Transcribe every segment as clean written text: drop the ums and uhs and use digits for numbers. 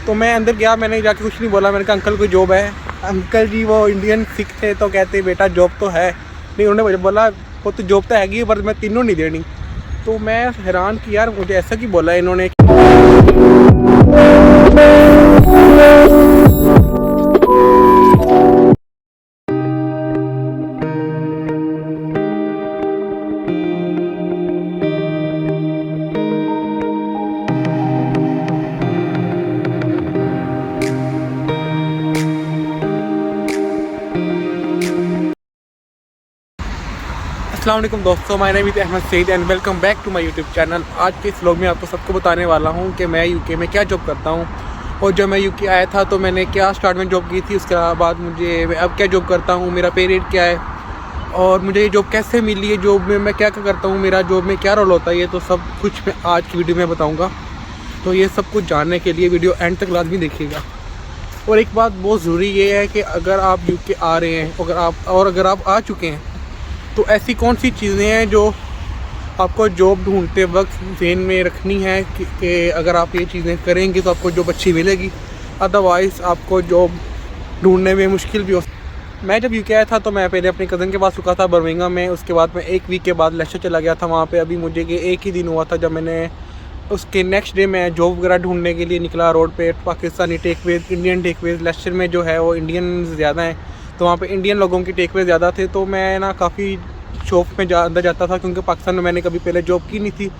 तो मैं अंदर गया, मैंने जाके कुछ नहीं बोला, मैंने कहा अंकल कोई जॉब है। अंकल जी वो इंडियन सिख थे तो कहते बेटा जॉब तो है नहीं। उन्होंने मुझे बोला वो तो जॉब तो हैगी पर मैं तीनों नहीं देनी। तो मैं हैरान कि यार मुझे ऐसा क्यों बोला इन्होंने। अस्सलाम वालेकुम दोस्तों, my name is Ahmed Saeed and welcome back to my YouTube channel. आज के इस व्लॉग में आपको सबको बताने वाला हूं कि मैं यूके में क्या जॉब करता हूं और जब मैं यूके आया था तो मैंने क्या स्टार्ट में जॉब की थी, उसके बाद मुझे अब क्या जॉब करता हूं, मेरा पे रेट क्या है और मुझे ये जॉब कैसे मिली है, जॉब में मैं क्या क्या करता हूँ, मेरा जॉब में क्या रोल होता है, ये तो सब कुछ मैं आज की वीडियो में बताऊँगा। तो ये सब कुछ जानने के लिए वीडियो एंड तक लाजमी देखिएगा। और एक बात बहुत ज़रूरी ये है कि अगर आप यूके आ रहे हैं अगर आप आ चुके हैं तो ऐसी कौन सी चीज़ें हैं जो आपको जॉब ढूंढते वक्त ज़हन में रखनी है कि अगर आप ये चीज़ें करेंगे तो आपको जॉब अच्छी मिलेगी, अदरवाइज़ आपको जॉब ढूंढने में मुश्किल भी हो। मैं जब यूके आया था तो मैं पहले अपने कज़न के पास रुका था बर्मिंघम में, उसके बाद मैं एक वीक के बाद लेस्टर चला गया था वहाँ पे। अभी मुझे कि एक ही दिन हुआ था जब मैंने उसके नेक्स्ट डे मैं जॉब वगैरह ढूंढने के लिए निकला रोड पे। पाकिस्तानी टेकवेज, इंडियन टेकवेज, लेस्टर में जो है वो इंडियन ज़्यादा हैं तो वहाँ पे इंडियन लोगों की टेकवे ज़्यादा थे। तो मैं ना काफ़ी शॉप में अंदर जाता था क्योंकि पाकिस्तान में मैंने कभी पहले जॉब की नहीं थी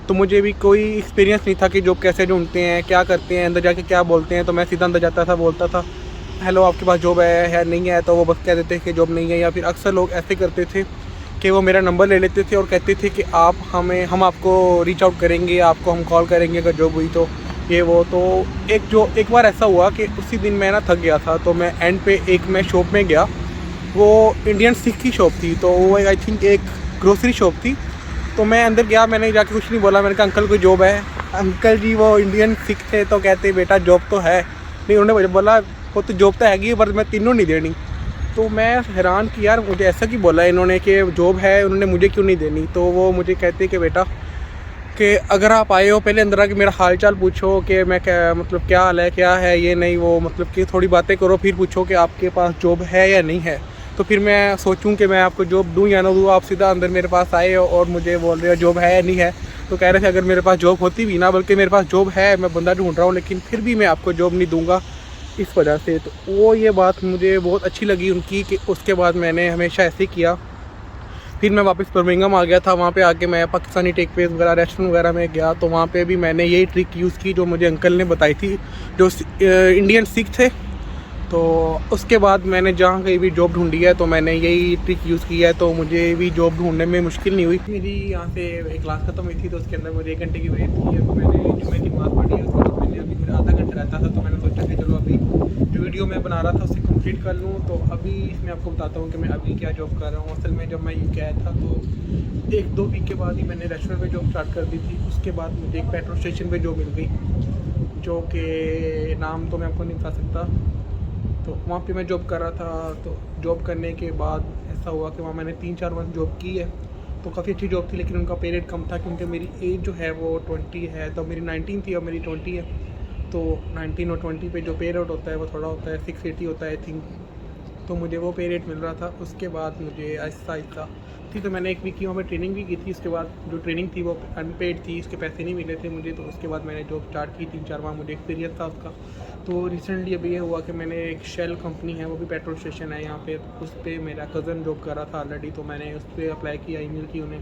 तो मुझे भी कोई एक्सपीरियंस नहीं था कि जॉब कैसे ढूंढते हैं, क्या करते हैं, अंदर जाके क्या बोलते हैं। तो मैं सीधा अंदर जाता था, बोलता था हेलो आपके पास जॉब है या नहीं है, तो वो बस कह देते कि जॉब नहीं है। या फिर अक्सर लोग ऐसे करते थे कि वो मेरा नंबर ले लेते थे और कहते थे कि हम आपको रीच आउट करेंगे, आपको हम कॉल करेंगे अगर जॉब हुई तो ये वो। तो एक बार ऐसा हुआ कि उसी दिन मैं ना थक गया था तो मैं एंड पे एक मैं शॉप में गया, वो इंडियन सिख की शॉप थी, तो वो आई थिंक एक ग्रोसरी शॉप थी। तो मैं अंदर गया, मैंने जाके कुछ नहीं बोला, मैंने कहा अंकल कोई जॉब है। अंकल जी वो इंडियन सिख थे तो कहते बेटा जॉब तो है नहीं। उन्होंने मुझे बोला वो तो जॉब तो हैगी पर मैं तीनों नहीं देनी। तो मैं हैरान कि यार मुझे ऐसा क्यों बोला इन्होंने कि जॉब है, उन्होंने मुझे क्यों नहीं देनी। तो वो मुझे कहते कि बेटा कि अगर आप आए हो पहले अंदर आके मेरा हाल चाल पूछो कि मैं क्या मतलब क्या हाल है, क्या है ये नहीं वो, मतलब कि थोड़ी बातें करो, फिर पूछो कि आपके पास जॉब है या नहीं है। तो फिर मैं सोचूं कि मैं आपको जॉब दूं या ना दूं। आप सीधा अंदर मेरे पास आए और मुझे बोल रहे हो जॉब है या नहीं है। तो कह रहे थे अगर मेरे पास जॉब होती भी ना, बल्कि मेरे पास जॉब है, मैं बंदा ढूंढ रहा हूँ, लेकिन फिर भी मैं आपको जॉब नहीं दूंगा इस वजह से। तो वो ये बात मुझे बहुत अच्छी लगी उनकी कि उसके बाद मैंने हमेशा ऐसे किया। फिर मैं वापस बर्मिंघम आ गया था, वहाँ पे आके मैं पाकिस्तानी टेकवेज वगैरह रेस्टोरेंट वगैरह में गया तो वहाँ पे भी मैंने यही ट्रिक यूज़ की जो मुझे अंकल ने बताई थी, जो इंडियन सिख थे। तो उसके बाद मैंने जहाँ कहीं भी जॉब ढूंढी है तो मैंने यही ट्रिक यूज़ की है, तो मुझे भी जॉब ढूंढने में मुश्किल नहीं हुई। मेरी यहाँ से एक क्लास ख़त्म हुई थी तो उसके अंदर मुझे 1 घंटे की ब्रेक थी, तो मैंने जुम्मे की नमाज़ पढ़ी है। उसके बाद मैंने अभी मेरा आधा घंटा रहता था तो मैंने सोचा कि चलो अभी जो वीडियो मैं बना रहा था उसे कंप्लीट कर लूँ। तो अभी इसमें आपको बताता हूँ कि मैं अभी क्या जॉब कर रहा हूँ। असल में जब मैं यूके आया था तो 1-2 वीक के बाद ही मैंने रेस्टोरेंट में जॉब स्टार्ट कर दी थी। उसके बाद मुझे एक पेट्रोल स्टेशन पे जॉब मिल गई जो कि नाम तो मैं आपको नहीं बता सकता। तो वहाँ पे मैं जॉब कर रहा था। तो जॉब करने के बाद ऐसा हुआ कि वहाँ मैंने 3-4 मंथ जॉब की है तो काफ़ी अच्छी जॉब थी, लेकिन उनका पे रेट कम था क्योंकि मेरी एज जो है वो 20 है, तो मेरी 19 थी और मेरी 20 है। तो 19 और 20 पे जो पे रेट होता है वो थोड़ा होता है 680 होता है आई थिंक। तो मुझे वो पे रेट मिल रहा था। उसके बाद मुझे आहिस्ता आहिस्ता थी तो मैंने 1 वीक की वहाँ पर ट्रेनिंग भी की थी। उसके बाद जो ट्रेनिंग थी वो अनपेड थी, उसके पैसे नहीं मिले थे मुझे। तो उसके बाद मैंने जॉब स्टार्ट की, 3-4 माह मुझे एक्सपीरियंस था उसका। तो रिसेंटली अभी ये हुआ कि मैंने एक शेल कंपनी है, वो भी पेट्रोल स्टेशन है यहाँ पे, उस पर मेरा कज़न जॉब कर रहा था ऑलरेडी, तो मैंने उस पर अप्लाई किया, ईमेल की उन्हें।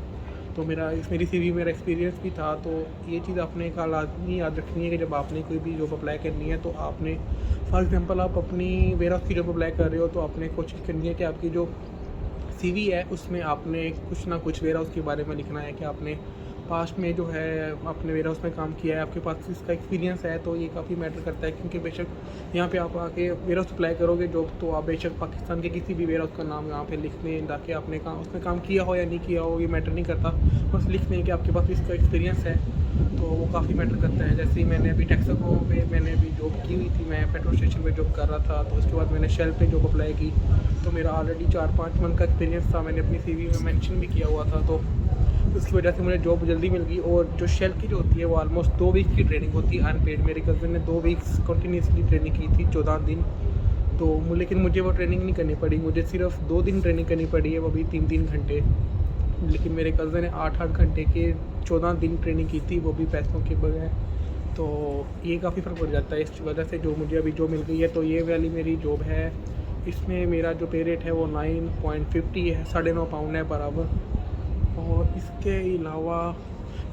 तो मेरी CV मेरा एक्सपीरियंस भी था। तो ये चीज़ आपने का लाजमी याद रखनी है कि जब आपने कोई भी जॉब अप्लाई करनी है तो आपने फॉर एग्जांपल आप अपनी वेयर हाउस की जॉब अप्लाई कर रहे हो तो आपने कोशिश करनी है कि आपकी जो CV है उसमें आपने कुछ ना कुछ वेयर हाउस के बारे में लिखना है कि आपने पास्ट में जो है आपने वेयर हाउस में काम किया है, आपके पास इसका एक्सपीरियंस है। तो ये काफ़ी मैटर करता है क्योंकि बेशक यहाँ पे आप आके वेयर हाउस अप्लाई करोगे जॉब तो आप बेशक पाकिस्तान के किसी भी वेयर हाउस का नाम यहाँ पे लिख दें ताकि आपने काम उसमें काम किया हो या नहीं किया हो, ये मैटर नहीं करता, बस लिख दें कि आपके पास इसका एक्सपीरियंस है। तो वो काफ़ी मैटर करता है। जैसे ही मैंने अभी टेक्साको पे मैंने अभी जॉब की हुई थी, मैं पेट्रोल स्टेशन पे जॉब कर रहा था। तो उसके बाद मैंने शेल पे जॉब अप्लाई की तो मेरा ऑलरेडी 4-5 मंथ का एक्सपीरियंस था, मैंने अपनी CV में मेंशन भी किया हुआ था। तो उसकी वजह से मुझे जॉब जल्दी मिल गई। और जो शेल की जो होती है वो ऑलमोस्ट 2 वीक की ट्रेनिंग होती है अनपेड। मेरे कज़न ने 2 वीक्स कंटिन्यूसली ट्रेनिंग की थी, 14 दिन। तो लेकिन मुझे वो ट्रेनिंग नहीं करनी पड़ी, मुझे सिर्फ 2 दिन ट्रेनिंग करनी पड़ी है, वो भी 3-3 घंटे। लेकिन मेरे कज़न ने 8-8 घंटे के 14 दिन ट्रेनिंग की थी, वो भी पैसों के बगैर। तो ये काफ़ी फ़र्क पड़ जाता है इस वजह से। जो मुझे अभी जॉब मिल गई है, तो ये वाली मेरी जॉब है। इसमें मेरा जो पे रेट है वो 9.50 है, 9.5 पाउंड है बराबर। और इसके अलावा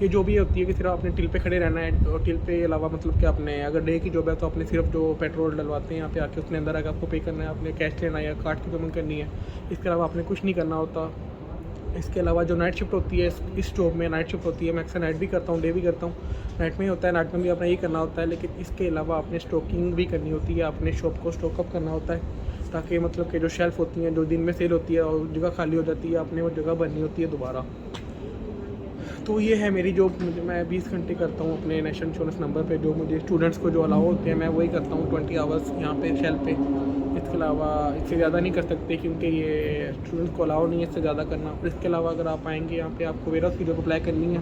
ये जो भी होती है कि सिर्फ अपने टिल पे खड़े रहना है। और टिल पे अलावा मतलब कि आपने अगर डे की जॉब है तो अपने सिर्फ जो पेट्रोल डलवाते हैं यहाँ पे आके, उसने अंदर आकर आपको पे करना है, आपने कैश लेना है या कार्ड की पेमेंट करनी है। इसके अलावा आपने कुछ नहीं करना होता। इसके अलावा जो नाइट शिफ्ट होती है, इस जॉब में नाइट शिफ्ट होती है। मैं अक्सर नाइट भी करता हूँ, डे भी करता हूँ। नाइट में ही होता है, नाइट में भी अपना यही करना होता है। लेकिन इसके अलावा आपने स्टॉकिंग भी करनी होती है, अपने शॉप को स्टॉकअप करना होता है, ताकि मतलब कि जो शेल्फ़ होती हैं, जो दिन में सेल होती है और जगह खाली हो जाती है, आपने वो जगह भरनी होती है दोबारा। तो ये है मेरी जॉब। मैं 20 घंटे करता हूँ अपने नेशनल इंश्योरेंस नंबर पे। जो मुझे स्टूडेंट्स को जो अलाउ होते हैं मैं वही करता हूँ 20 आवर्स यहाँ पे शेल पे। इसके अलावा इससे ज़्यादा नहीं कर सकते, क्योंकि ये स्टूडेंट्स को अलाउ नहीं है इससे ज़्यादा करना। और इसके अलावा अगर आप आएँगे यहाँ पे, आपको वेयर हाउस की जॉब अप्लाई करनी है,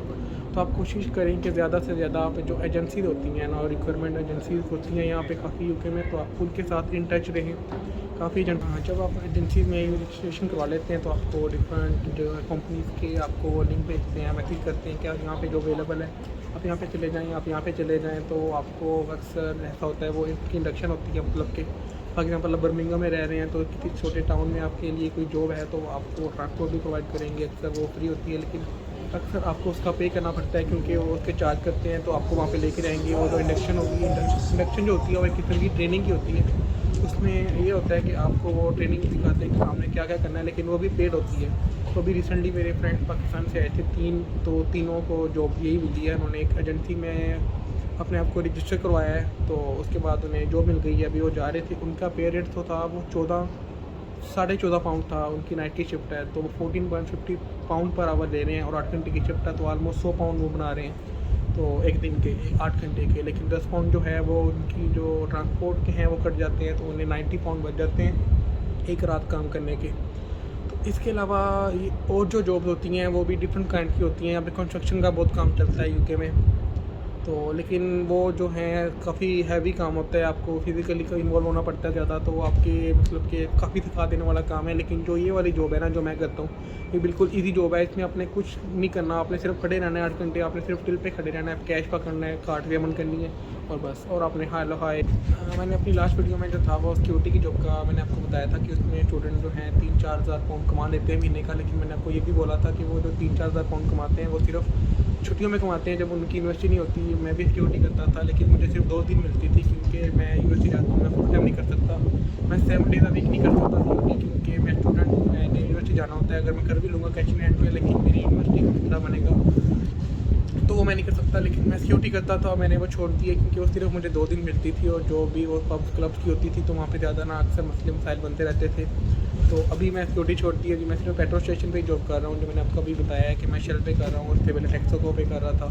तो आप कोशिश करें कि ज़्यादा से ज़्यादा आप जो एजेंसीज होती हैं ना, रिक्वायरमेंट एजेंसीज होती हैं यहाँ पे काफ़ी यूके में, तो आप उनके साथ इन टच रहें। काफ़ी जब आप एजेंसी में रजिस्ट्रेशन करवा लेते हैं तो आपको डिफरेंट जो कंपनीज़ के आपको लिंक भेजते हैं, मैसेज करते हैं कि आप यहाँ पे जो अवेलेबल है आप यहाँ पे चले जाएँ, आप यहाँ पे चले जाएँ। तो आपको अक्सर ऐसा होता है, वो इनकी इंडक्शन होती है, मतलब कि फॉर एग्जाम्पल बर्मिंघम में रह रहे हैं तो किसी छोटे टाउन में आपके लिए कोई जॉब है तो आपको ट्रांसपोर्ट भी प्रोवाइड करेंगे। अक्सर वो फ्री होती है, लेकिन अक्सर आपको उसका पे करना पड़ता है, क्योंकि वो उसके चार्ज करते हैं। तो आपको वहाँ पे लेके जाएंगे। वो जो इंडक्शन होगी, इंडक्शन जो होती है वो एक किस्म की ट्रेनिंग की होती है। उसमें ये होता है कि आपको वो ट्रेनिंग सिखाते हैं कि सामने क्या क्या करना है, लेकिन वो भी पेड होती है। तो अभी रिसेंटली मेरे फ्रेंड्स पाकिस्तान से आए थे 3, तो तीनों को जॉब यही मिली है। उन्होंने एक एजेंसी में अपने आप को रजिस्टर करवाया है, तो उसके बाद उन्हें जॉब मिल गई है। अभी वो जा रहे थे, उनका पे रेट तो था वो 14.5 पाउंड था। उनकी नाइट की शिफ्ट है, तो वो 14.50 पाउंड पर आवर ले रहे हैं। और 8 घंटे की शिफ्ट है, तो ऑलमोस्ट 100 पाउंड वो बना रहे हैं, तो एक दिन के 8 घंटे के। लेकिन 10 पाउंड जो है वो उनकी जो ट्रांसपोर्ट के हैं वो कट जाते हैं, तो उन्हें 90 पाउंड बच जाते हैं एक रात काम करने के। तो इसके अलावा ये और जो जॉब्स होती हैं वो भी डिफरेंट काइंड की होती हैं। यहाँ पे कंस्ट्रक्शन का बहुत काम चलता है यूके में, तो लेकिन वो जो है काफ़ी हैवी काम होता है, आपको फिज़िकली का इन्वॉल्व होना पड़ता है ज़्यादा, तो आपके मतलब कि काफ़ी थका देने वाला काम है। लेकिन जो ये वाली जॉब है ना, जो मैं करता हूँ, ये बिल्कुल इजी जॉब है। इसमें आपने कुछ नहीं करना, आपने सिर्फ खड़े रहना है 8 घंटे। आपने सिर्फ टिल पे खड़े रहना है, कैश पकड़ना है, कार्ड पेमेंट करनी है और बस। और आपने हाय मैंने अपनी लास्ट वीडियो में जो था वो सिक्योरिटी की जॉब का मैंने आपको बताया था कि उसमें स्टूडेंट जो हैं 3-4 हज़ार पाउंड कमा लेते हैं महीने का। लेकिन मैंने आपको ये भी बोला था कि वो जो 3-4 हज़ार पाउंड कमाते हैं वो सिर्फ छुट्टियों में कमाते हैं, जब उनकी यूनिवर्सिटी नहीं होती। मैं भी सिक्योरिटी करता था, लेकिन मुझे सिर्फ 2 दिन मिलती थी, क्योंकि मैं यूनिवर्सिटी जाता हूँ, मैं फुल टाइम नहीं कर सकता। मैं 7 डेज़ अ वीक नहीं कर सकता सिक्योरिटी, क्योंकि मैं स्टूडेंट हूँ, मैंने यूनिवर्सिटी जाना होता है। अगर मैं कर भी लूँगा कैश इन हैंड पे, लेकिन मेरी यूनिवर्सिटी का खतरा बनेगा, तो वो मैं नहीं कर सकता। लेकिन मैं सिक्योरिटी करता था, मैंने वो छोड़ दी है, क्योंकि वो सिर्फ मुझे 2 दिन मिलती थी। और जो भी वो पब्स क्लब्स की होती थी, तो वहाँ पे ज़्यादा ना अक्सर मसले मसाइल बनते रहते थे। तो अभी मैं सिक्योरिटी छोड़ दी है कि मैं सिर्फ पेट्रोल स्टेशन पे ही जॉब कर रहा हूँ। जो मैंने आपको अभी बताया है कि मैं शेल पे कर रहा हूँ, उससे पहले टेक्सोको पे कर रहा था।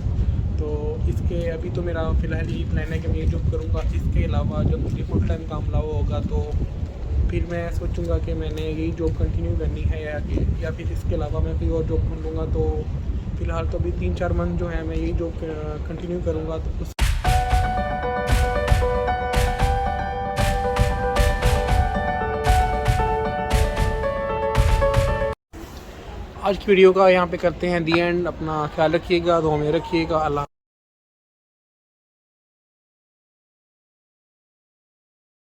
तो इसके अभी तो मेरा फ़िलहाल यही प्लान है कि मैं ये जॉब करूँगा। इसके अलावा जब मुझे फुल टाइम काम लागू होगा, तो फिर मैं सोचूंगा कि मैंने यही जॉब कंटिन्यू करनी है या फिर इसके अलावा मैं कोई और जॉब ढूंढ लूँगा। तो फ़िलहाल तो अभी 3-4 मंथ जो है मैं यही जॉब कंटिन्यू करूँगा। तो उस आज की वीडियो का यहाँ पे करते हैं दी एंड। अपना ख्याल रखिएगा, दुआ में रखिएगा। अल्लाह।